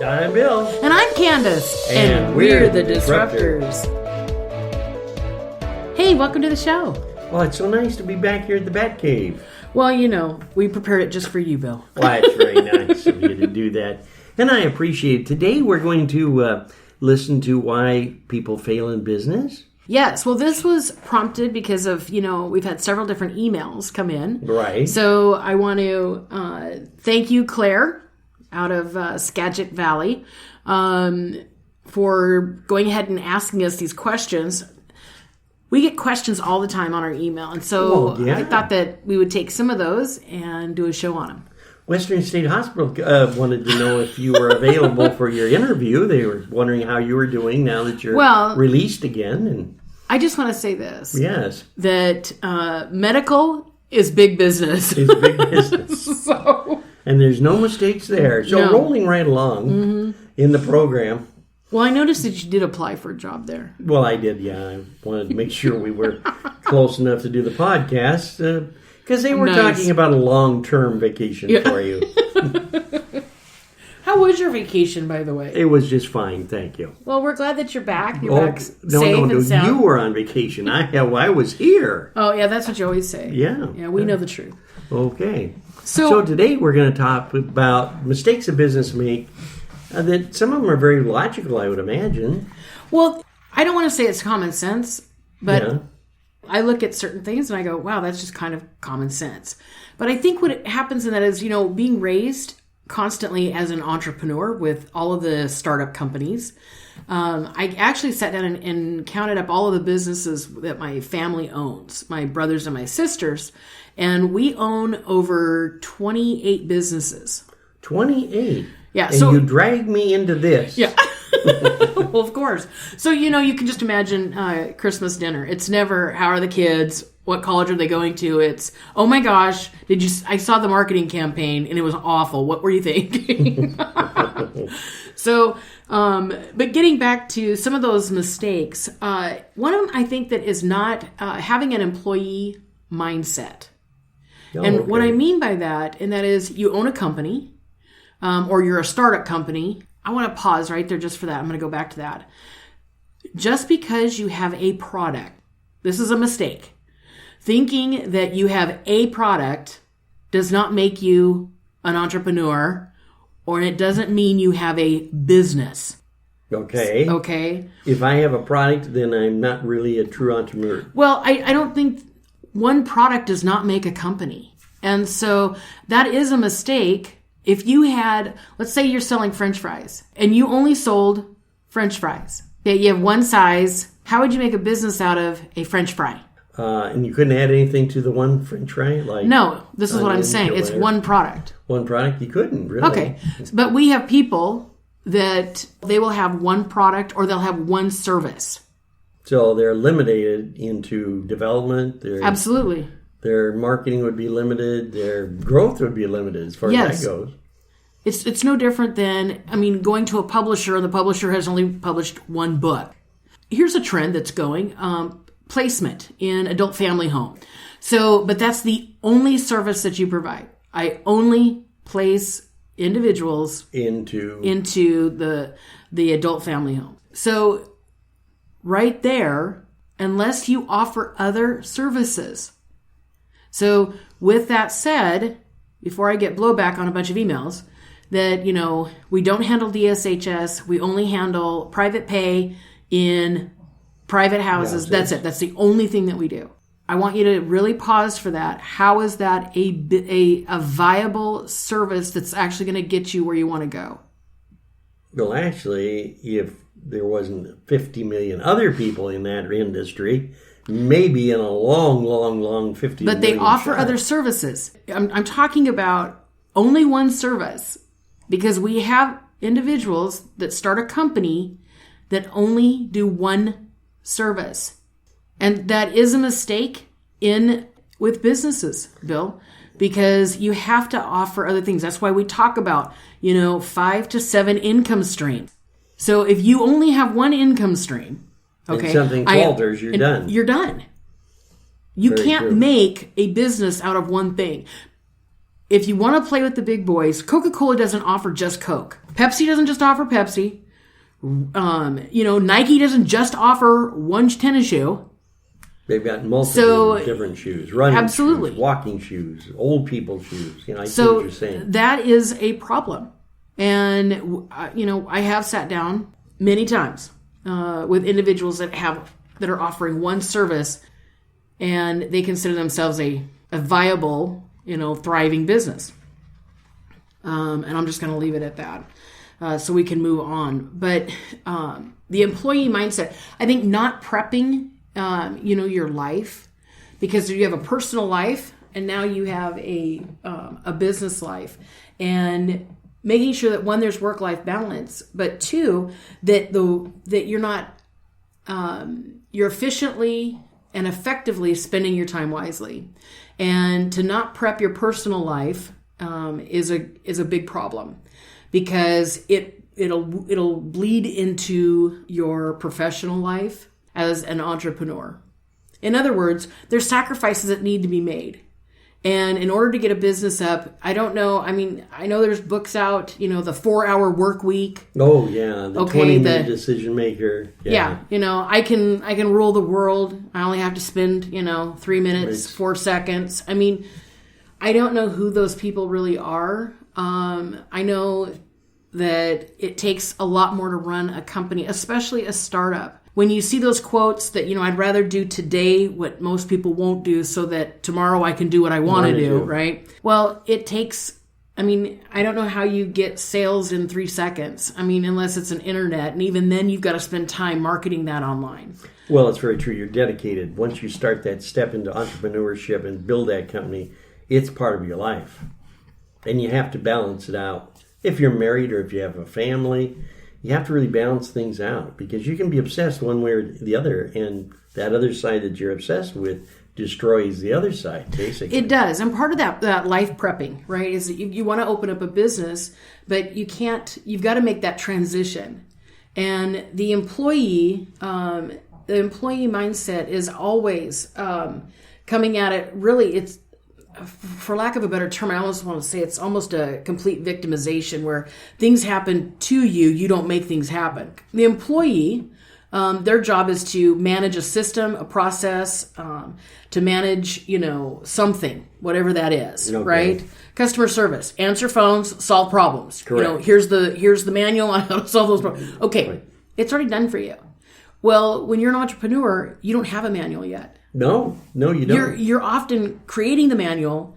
I'm Bill. And I'm Candace. And we're the Disruptors. Hey, welcome to the show. Well, it's so nice to be back here at the Bat Cave. Well, you know, we prepared it just for you, Bill. Well, it's very nice of you to do that. And I appreciate it. Today we're going to listen to why people fail in business. Yes, well, this was prompted because of, we've had several different emails come in. Right. So I want to thank you, Claire, out of Skagit Valley, for going ahead and asking us these questions. We get questions all the time on our email, and so I thought that we would take some of those and do a show on them. Western State Hospital wanted to know if you were available for your interview. They were wondering how you were doing now that you're released again. And I just want to say this. Yes. That medical is big business. It's big business. And there's no mistakes there. So rolling right along in the program. Well, I noticed that you did apply for a job there. Well, I did, yeah. I wanted to make sure we were close enough to do the podcast because they were talking about a long-term vacation for you. How was your vacation, by the way? It was just fine, thank you. Well, we're glad that you're back. You're back safe and sound. You were on vacation. I was here. Oh, yeah, that's what you always say. Yeah. Yeah, we know the truth. Okay. So today we're going to talk about mistakes a business make. That some of them are very logical, I would imagine. Well, I don't want to say it's common sense, but I look at certain things and I go, wow, that's just kind of common sense. But I think what happens in that is, being raised constantly as an entrepreneur with all of the startup companies. I actually sat down and counted up all of the businesses that my family owns, my brothers and my sisters, and we own over 28 businesses. 28? Yeah, and you dragged me into this. Yeah. Well, of course. So, you can just imagine Christmas dinner. It's never, how are the kids? What college are they going to? It's, oh my gosh, I saw the marketing campaign and it was awful. What were you thinking? So, but getting back to some of those mistakes, one of them I think that is not having an employee mindset. And what I mean by that, and that is you own a company, or you're a startup company. I want to pause right there just for that. I'm going to go back to that. Just because you have a product, this is a mistake. Thinking that you have a product does not make you an entrepreneur, or it doesn't mean you have a business. Okay. Okay. If I have a product, then I'm not really a true entrepreneur. Well, I don't think one product does not make a company. And so that is a mistake. If you had, let's say you're selling French fries and you only sold French fries. Okay, you have one size. How would you make a business out of a French fry? And you couldn't add anything to the one French fry? No, this is what I'm saying. It's one product. One product? You couldn't, really. Okay, but we have people that they will have one product or they'll have one service. So they're limited into development. Absolutely. Their marketing would be limited. Their growth would be limited as far as that goes. It's no different than, going to a publisher and the publisher has only published one book. Here's a trend that's going, placement in adult family home. So, but that's the only service that you provide. I only place individuals into the adult family home. So right there, unless you offer other services. So with that said, before I get blowback on a bunch of emails, that, we don't handle DSHS. We only handle private pay in private houses. That's it. That's the only thing that we do. I want you to really pause for that. How is that a viable service that's actually going to get you where you want to go? Well, actually, if there wasn't 50 million other people in that industry, maybe in a long 50 But they offer other services. I'm talking about only one service because we have individuals that start a company that only do one service. And that is a mistake with businesses, Bill, because you have to offer other things. That's why we talk about, 5 to 7 income streams. So if you only have one income stream, okay, and something falters, you're done. You're done. You can't make a business out of one thing. if you want to play with the big boys, Coca-Cola doesn't offer just Coke. Pepsi doesn't just offer Pepsi. Nike doesn't just offer one tennis shoe. They've got multiple different shoes, running shoes, walking shoes, old people's shoes. I see what you're saying. That is a problem. And, I have sat down many times with individuals that are offering one service, and they consider themselves a viable, thriving business. And I'm just going to leave it at that so we can move on. But the employee mindset, I think not prepping, your life, because you have a personal life and now you have a business life, and making sure that, one, there's work-life balance, but two, that you're not, you're efficiently and effectively spending your time wisely. And to not prep your personal life is a big problem, because it'll bleed into your professional life as an entrepreneur. In other words, there's sacrifices that need to be made. And in order to get a business up, I don't know. I mean, I know there's books out, the 4-hour work week. Oh, yeah. The 20-minute decision maker. Yeah. I can rule the world. I only have to spend, 3 minutes, 4 seconds. I mean, I don't know who those people really are. I know that it takes a lot more to run a company, especially a startup. When you see those quotes that, I'd rather do today what most people won't do so that tomorrow I can do what I want to do, right? Well, it takes, I don't know how you get sales in 3 seconds. Unless it's an internet. And even then you've got to spend time marketing that online. Well, it's very true. You're dedicated. Once you start that step into entrepreneurship and build that company, it's part of your life. And you have to balance it out. If you're married or if you have a family, you have to really balance things out, because you can be obsessed one way or the other, and that other side that you're obsessed with destroys the other side, basically. It does. And part of that life prepping, right, is that you want to open up a business, but you've got to make that transition. And the employee mindset is always coming at it, really, it's, for lack of a better term, I almost want to say it's almost a complete victimization, where things happen to you, you don't make things happen. The employee, their job is to manage a system, a process, to manage, something, whatever that is, right? Customer service, answer phones, solve problems. Correct. Here's the manual on how to solve those problems. Okay, right. It's already done for you. Well, when you're an entrepreneur, you don't have a manual yet. No, you don't. You're often creating the manual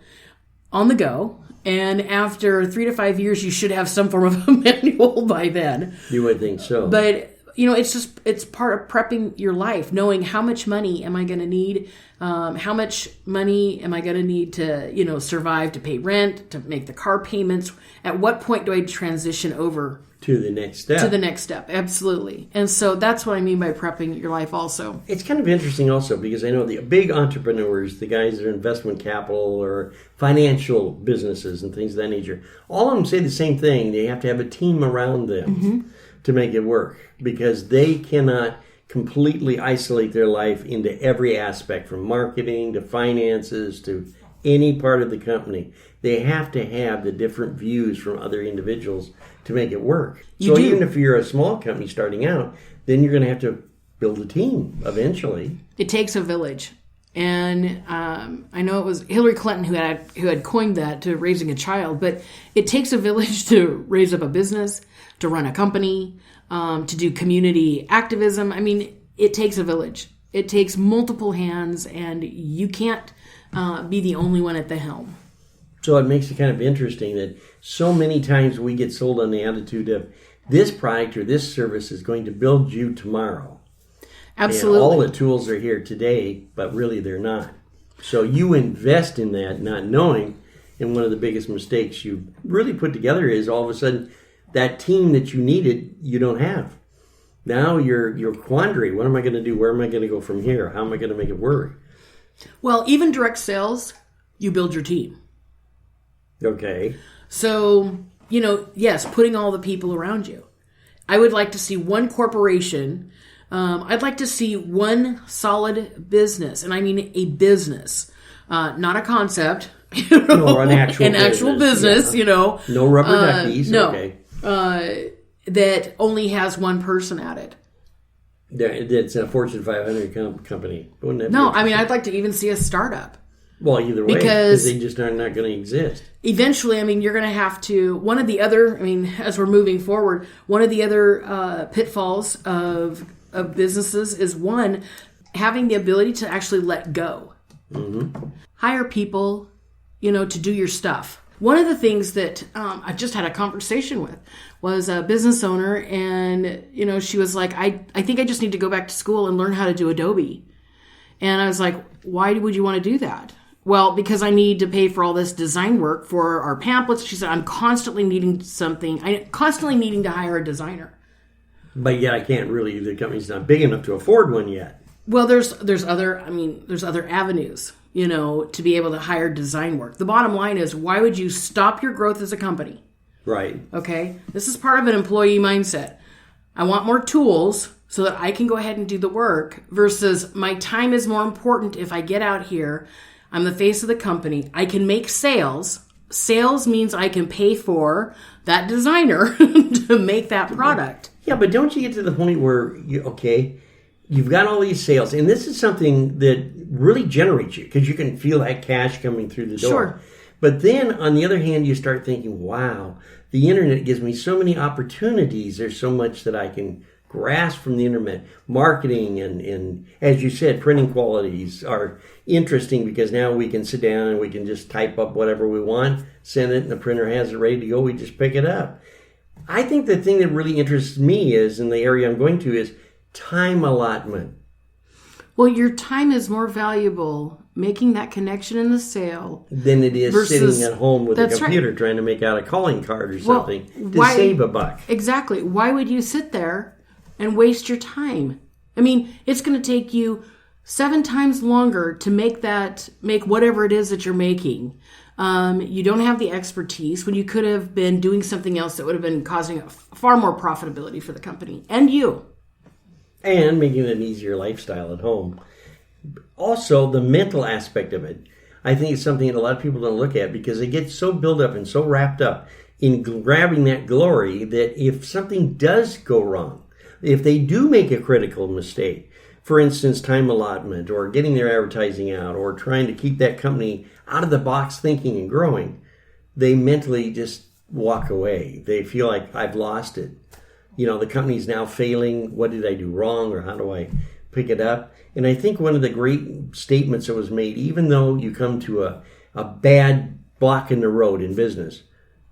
on the go, and after 3 to 5 years, you should have some form of a manual by then. You would think so. But it's part of prepping your life, knowing how much money am I going to need, how much money am I going to need to survive, to pay rent, to make the car payments. At what point do I transition over to the next step? To the next step, absolutely. And so that's what I mean by prepping your life also. It's kind of interesting also, because I know the big entrepreneurs, the guys that are investment capital or financial businesses and things of that nature, all of them say the same thing. They have to have a team around them to make it work, because they cannot completely isolate their life into every aspect, from marketing to finances to any part of the company. They have to have the different views from other individuals to make it work. So even if you're a small company starting out, then you're going to have to build a team eventually. It takes a village. And I know it was Hillary Clinton who had coined that, to raising a child, but it takes a village to raise up a business, to run a company, to do community activism. It takes a village. It takes multiple hands, and you can't be the only one at the helm. So it makes it kind of interesting that so many times we get sold on the attitude of this product or this service is going to build you tomorrow. Absolutely. And all the tools are here today, but really they're not. So you invest in that not knowing, and one of the biggest mistakes you really put together is all of a sudden that team that you needed, you don't have. Now you're quandary. What am I going to do? Where am I going to go from here? How am I going to make it work? Well, even direct sales, you build your team. Okay. So, yes, putting all the people around you. I would like to see one corporation. I'd like to see one solid business. And I mean a business, not a concept. Or an actual business, yeah. No rubber duckies. No. Okay. That only has one person at it. It's a Fortune 500 company. Wouldn't that No, I mean, I'd like to even see a startup. Well, either way, because they just are not going to exist. Eventually, I mean, you're going to have to, one of the other, I mean, as we're moving forward, one of the other pitfalls of businesses is one, having the ability to actually let go. Mm-hmm. Hire people, to do your stuff. One of the things that I just had a conversation with was a business owner, and, she was like, I think I just need to go back to school and learn how to do Adobe. And I was like, why would you want to do that? Well, because I need to pay for all this design work for our pamphlets. She said, I'm constantly needing to hire a designer. But yet I can't really, the company's not big enough to afford one yet. Well, there's other avenues, to be able to hire design work. The bottom line is, why would you stop your growth as a company? Right. Okay. This is part of an employee mindset. I want more tools so that I can go ahead and do the work versus my time is more important if I get out here. I'm the face of the company. I can make sales. Sales means I can pay for that designer to make that product. Yeah, but don't you get to the point where, you've got all these sales, and this is something that really generates you because you can feel that cash coming through the door. Sure. But then, on the other hand, you start thinking, wow, the internet gives me so many opportunities. There's so much that I can grasp from the internet. Marketing and as you said, printing qualities are interesting because now we can sit down and we can just type up whatever we want, send it, and the printer has it ready to go. We just pick it up. I think the thing that really interests me is, in the area I'm going to, is time allotment. Well, your time is more valuable making that connection in the sale than it is versus, sitting at home with a computer trying to make out a calling card or something to save a buck. Exactly. Why would you sit there and waste your time? I mean, it's going to take you 7 times longer to make whatever it is that you're making. You don't have the expertise when you could have been doing something else that would have been causing far more profitability for the company and you. And making it an easier lifestyle at home. Also, the mental aspect of it, I think, is something that a lot of people don't look at because they get so built up and so wrapped up in grabbing that glory that if something does go wrong, if they do make a critical mistake, for instance, time allotment or getting their advertising out or trying to keep that company out of the box thinking and growing, they mentally just walk away. They feel like, I've lost it. The company's now failing. What did I do wrong, or how do I pick it up? And I think one of the great statements that was made, even though you come to a bad block in the road in business,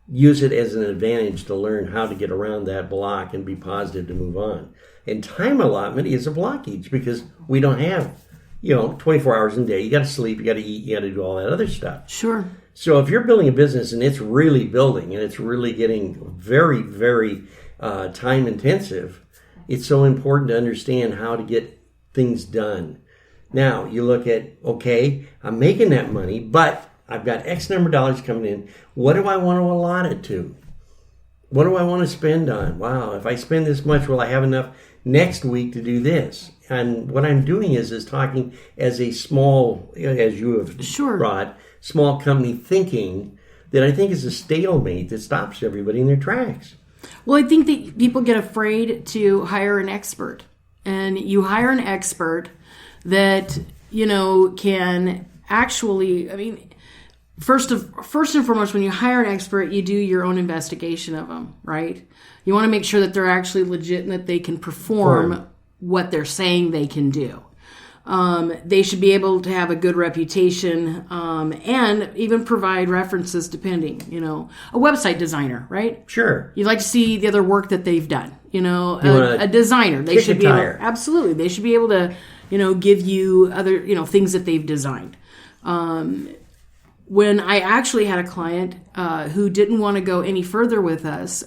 use it as an advantage to learn how to get around that block and be positive to move on. And time allotment is a blockage because we don't have, 24 hours in a day. You got to sleep, you got to eat, you got to do all that other stuff. Sure. So if you're building a business and it's really building and it's really getting very, very time intensive, it's so important to understand how to get things done. Now you look at, I'm making that money, but I've got X number of dollars coming in. What do I want to allot it to? What do I want to spend on? Wow, if I spend this much, will I have enough next week to do this? And what I'm doing is talking as a small, as you have brought, small company thinking that I think is a stalemate that stops everybody in their tracks. Well, I think that people get afraid to hire an expert. And you hire an expert that, can actually, first and foremost, when you hire an expert, you do your own investigation of them, right? You want to make sure that they're actually legit and that they can perform what they're saying they can do. They should be able to have a good reputation and even provide references depending, a website designer, right? Sure. You'd like to see the other work that they've done, a designer. They should be absolutely. They should be able to, give you other, things that they've designed. When I actually had a client who didn't want to go any further with us,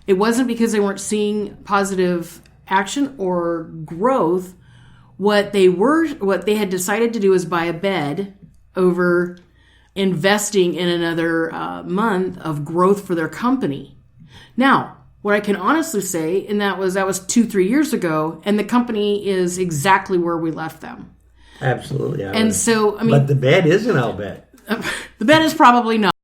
it wasn't because they weren't seeing positive action or growth. What they had decided to do is buy a bed over investing in another month of growth for their company. Now, what I can honestly say, and that was 2-3 years ago, and the company is exactly where we left them. Absolutely. And so, but the bed isn't, I'll bet. The bet is probably not.